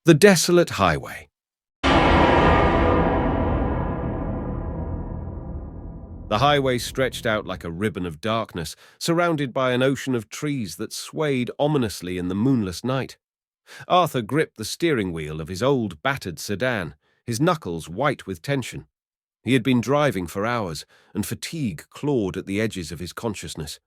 The Desolate Highway. The highway stretched out like a ribbon of darkness, surrounded by an ocean of trees that swayed ominously in the moonless night. Arthur gripped the steering wheel of his old, battered sedan, his knuckles white with tension. He had been driving for hours, and fatigue clawed at the edges of his consciousness.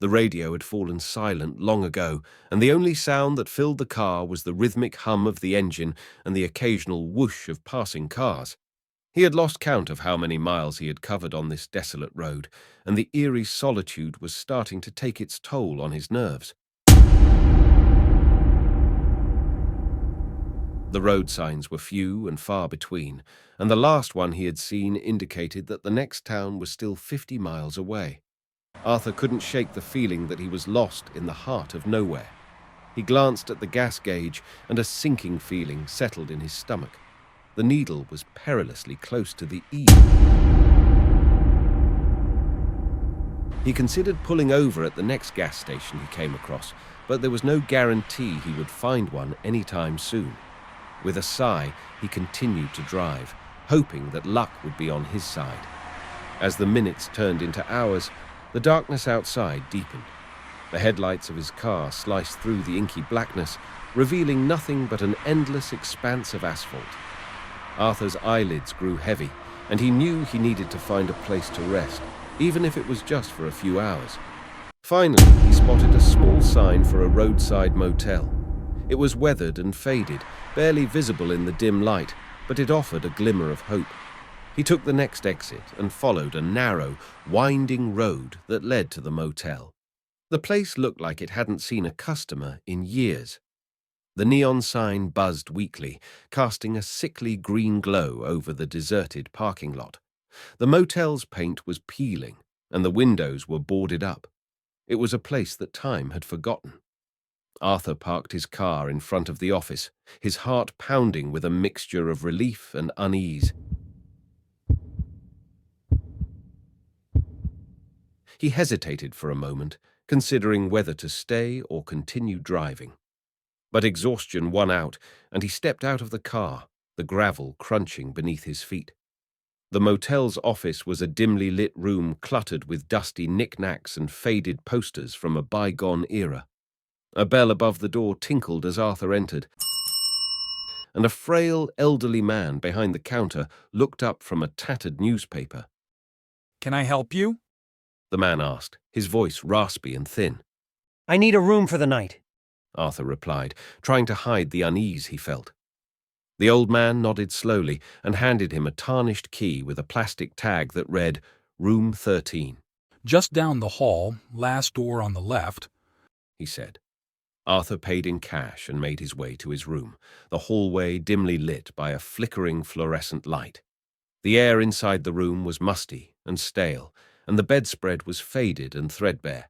The radio had fallen silent long ago, and the only sound that filled the car was the rhythmic hum of the engine and the occasional whoosh of passing cars. He had lost count of how many miles he had covered on this desolate road, and the eerie solitude was starting to take its toll on his nerves. The road signs were few and far between, and the last one he had seen indicated that the next town was still 50 miles away. Arthur couldn't shake the feeling that he was lost in the heart of nowhere. He glanced at the gas gauge, and a sinking feeling settled in his stomach. The needle was perilously close to the E. He considered pulling over at the next gas station he came across, but there was no guarantee he would find one anytime soon. With a sigh, he continued to drive, hoping that luck would be on his side. As the minutes turned into hours, the darkness outside deepened. The headlights of his car sliced through the inky blackness, revealing nothing but an endless expanse of asphalt. Arthur's eyelids grew heavy, and he knew he needed to find a place to rest, even if it was just for a few hours. Finally, he spotted a small sign for a roadside motel. It was weathered and faded, barely visible in the dim light, but it offered a glimmer of hope. He took the next exit and followed a narrow, winding road that led to the motel. The place looked like it hadn't seen a customer in years. The neon sign buzzed weakly, casting a sickly green glow over the deserted parking lot. The motel's paint was peeling, and the windows were boarded up. It was a place that time had forgotten. Arthur parked his car in front of the office, his heart pounding with a mixture of relief and unease. He hesitated for a moment, considering whether to stay or continue driving. But exhaustion won out, and he stepped out of the car, the gravel crunching beneath his feet. The motel's office was a dimly lit room cluttered with dusty knickknacks and faded posters from a bygone era. A bell above the door tinkled as Arthur entered, and a frail, elderly man behind the counter looked up from a tattered newspaper. "Can I help you?" The man asked, his voice raspy and thin. "I need a room for the night," Arthur replied, trying to hide the unease he felt. The old man nodded slowly and handed him a tarnished key with a plastic tag that read, "Room 13. "Just down the hall, last door on the left," he said. Arthur paid in cash and made his way to his room, the hallway dimly lit by a flickering fluorescent light. The air inside the room was musty and stale, and the bedspread was faded and threadbare.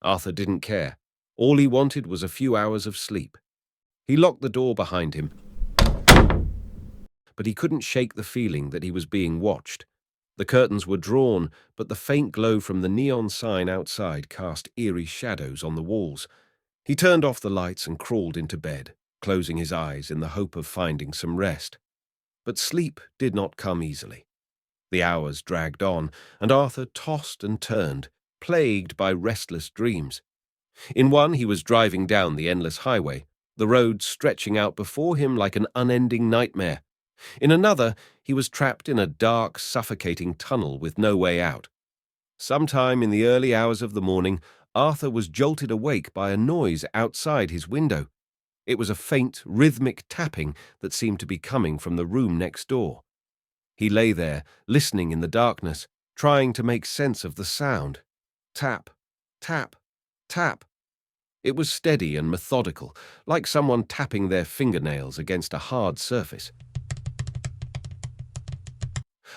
Arthur didn't care. All he wanted was a few hours of sleep. He locked the door behind him, but he couldn't shake the feeling that he was being watched. The curtains were drawn, but the faint glow from the neon sign outside cast eerie shadows on the walls. He turned off the lights and crawled into bed, closing his eyes in the hope of finding some rest. But sleep did not come easily. The hours dragged on, and Arthur tossed and turned, plagued by restless dreams. In one, he was driving down the endless highway, the road stretching out before him like an unending nightmare. In another, he was trapped in a dark, suffocating tunnel with no way out. Sometime in the early hours of the morning, Arthur was jolted awake by a noise outside his window. It was a faint, rhythmic tapping that seemed to be coming from the room next door. He lay there, listening in the darkness, trying to make sense of the sound. Tap, tap, tap. It was steady and methodical, like someone tapping their fingernails against a hard surface.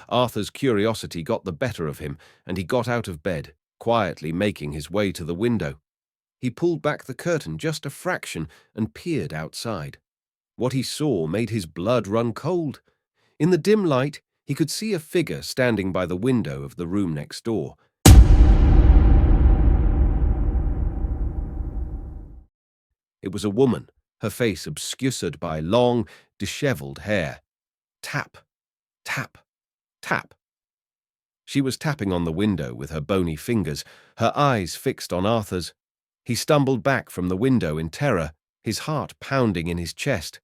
Arthur's curiosity got the better of him, and he got out of bed, quietly making his way to the window. He pulled back the curtain just a fraction and peered outside. What he saw made his blood run cold. In the dim light, he could see a figure standing by the window of the room next door. It was a woman, her face obscured by long, dishevelled hair. Tap, tap, tap. She was tapping on the window with her bony fingers, her eyes fixed on Arthur's. He stumbled back from the window in terror, his heart pounding in his chest.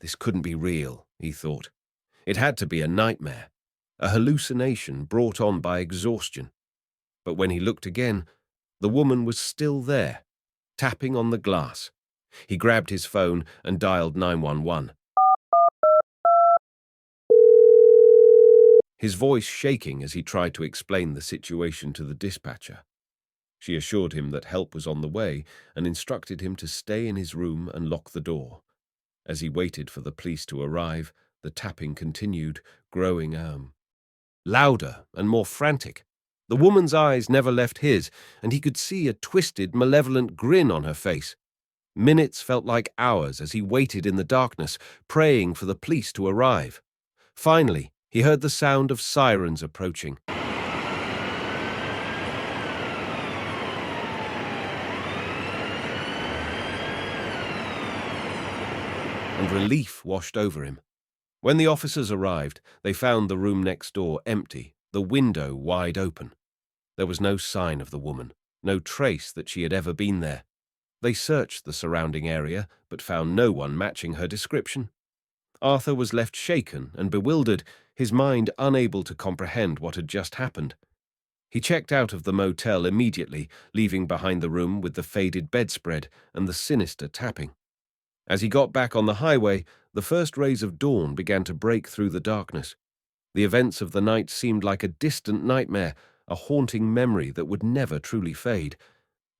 This couldn't be real, he thought. It had to be a nightmare, a hallucination brought on by exhaustion. But when he looked again, the woman was still there, tapping on the glass. He grabbed his phone and dialed 911. His voice shaking as he tried to explain the situation to the dispatcher. She assured him that help was on the way and instructed him to stay in his room and lock the door. As he waited for the police to arrive, the tapping continued, growing louder and more frantic. The woman's eyes never left his, and he could see a twisted, malevolent grin on her face. Minutes felt like hours as he waited in the darkness, praying for the police to arrive. Finally, he heard the sound of sirens approaching. And relief washed over him. When the officers arrived, they found the room next door empty, the window wide open. There was no sign of the woman, no trace that she had ever been there. They searched the surrounding area, but found no one matching her description. Arthur was left shaken and bewildered, his mind unable to comprehend what had just happened. He checked out of the motel immediately, leaving behind the room with the faded bedspread and the sinister tapping. As he got back on the highway, the first rays of dawn began to break through the darkness. The events of the night seemed like a distant nightmare, a haunting memory that would never truly fade.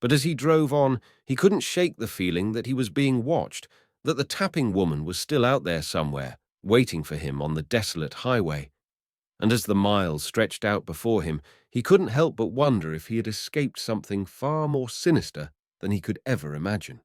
But as he drove on, he couldn't shake the feeling that he was being watched, that the tapping woman was still out there somewhere, waiting for him on the desolate highway. And as the miles stretched out before him, he couldn't help but wonder if he had escaped something far more sinister than he could ever imagine.